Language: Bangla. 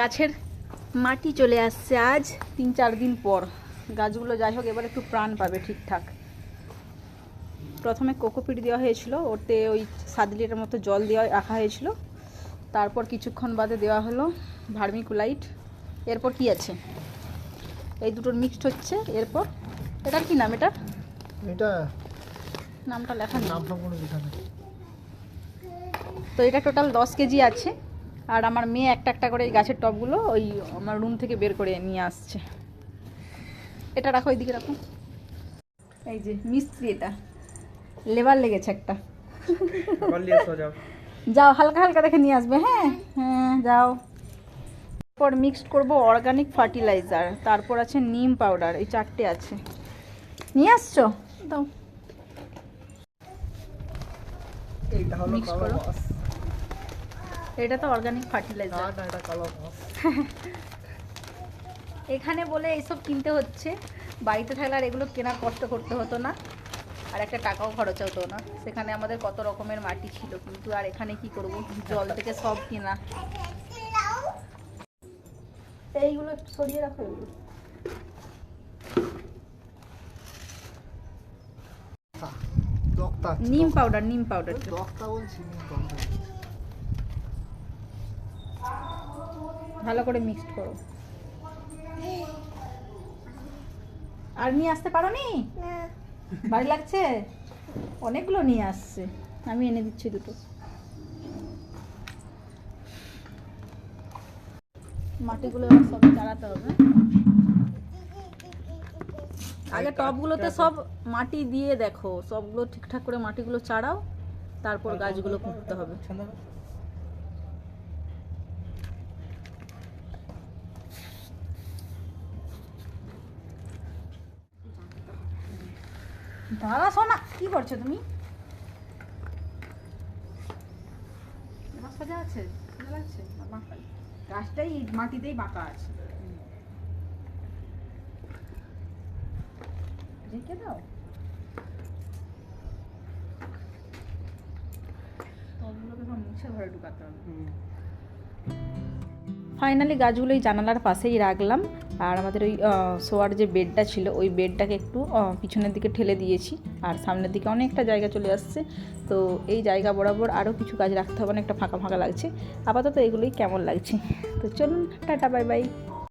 গাছের মাটি চলে আসছে আজ 3-4 দিন পর। গাছগুলো যাই হোক এবার একটু প্রাণ পাবে ঠিকঠাক। প্রথমে কোকোপিট দেওয়া হয়েছিল, ওতে ওই 7 লিটার মতো জল দেওয়া রাখা হয়েছিল। তারপর কিছুক্ষণ বাদে দেওয়া হলো ভার্মিকুলাইট। এরপর কি আছে, এই দুটোর মিক্সড হচ্ছে। এরপর এটার কি নাম, এটা নামটা লেখা নেই। তো এটা টোটাল 10 কেজি আছে। আর আমার মেয়ে একটা একটা করে এই গাছের টবগুলো ওই আমার রুম থেকে বের করে নিয়ে আসছে। এটা রাখো, এইদিকে রাখো। এই যে মিস্ত্রি, এটা লেবার লেগেছে একটা। যাও হালকা হালকা দেখে নিয়ে আসবে। হ্যাঁ হ্যাঁ যাও। তারপর মিক্সড করব অর্গানিক ফার্টিলাইজার, তারপর আছে নিম পাউডার, এই 4টে আছে। নিয়ে আসছো, দাও মিক্স করো। এটা তো অর্গানিক ফার্টিলাইজার। এখানে বলে এইসব কিনতে হচ্ছে, বাড়িতে থাকলে আর এগুলো কেনার কষ্ট করতে হতো না, আর একটা টাকাও খরচ হতো না। সেখানে আমাদের কত রকমের মাটি ছিল, কিন্তু আর এখানে কি করব, জল থেকে সব কেনা। এইগুলো সরিয়ে রাখো। নিম পাউডার, নিম পাউডার ভালো করে মিক্সড করো। আর নিয়ে আসতে পারো নি? ভারী লাগছে? অনেকগুলো নিয়ে আসছে, আমি এনে দিচ্ছি দুটো। মাটিগুলো এবার সব চাড়াতে হবে। আগে টবগুলোতে সব মাটি দিয়ে দেখো, সবগুলো ঠিকঠাক করে মাটিগুলো চাড়াও, তারপর গাছগুলো পুঁততে হবে। দাঁড়া সোনা, কি করছো তুমি? সোজা আছে, সোজা লাগছে, গাছটাই মাটিতেই বাঁকা আছে। রেখে দাও, সবগুলোকে সব মুছে ঘরে ঢুকাতে হবে। ফাইনালি গাছগুলো এই জানালার পাশেই রাখলাম। আর আমাদের ওই শোয়ার যে বেডটা ছিল, ওই বেডটাকে একটু পিছনের দিকে ঠেলে দিয়েছি, আর সামনের দিকে অনেকটা জায়গা চলে আসছে। তো এই জায়গা বরাবর আরও কিছু গাছ রাখতে হবে, অনেকটা ফাঁকা ফাঁকা লাগছে। আপাতত এগুলোই কেমন লাগছে। তো চলুন, টাটা, বাই বাই।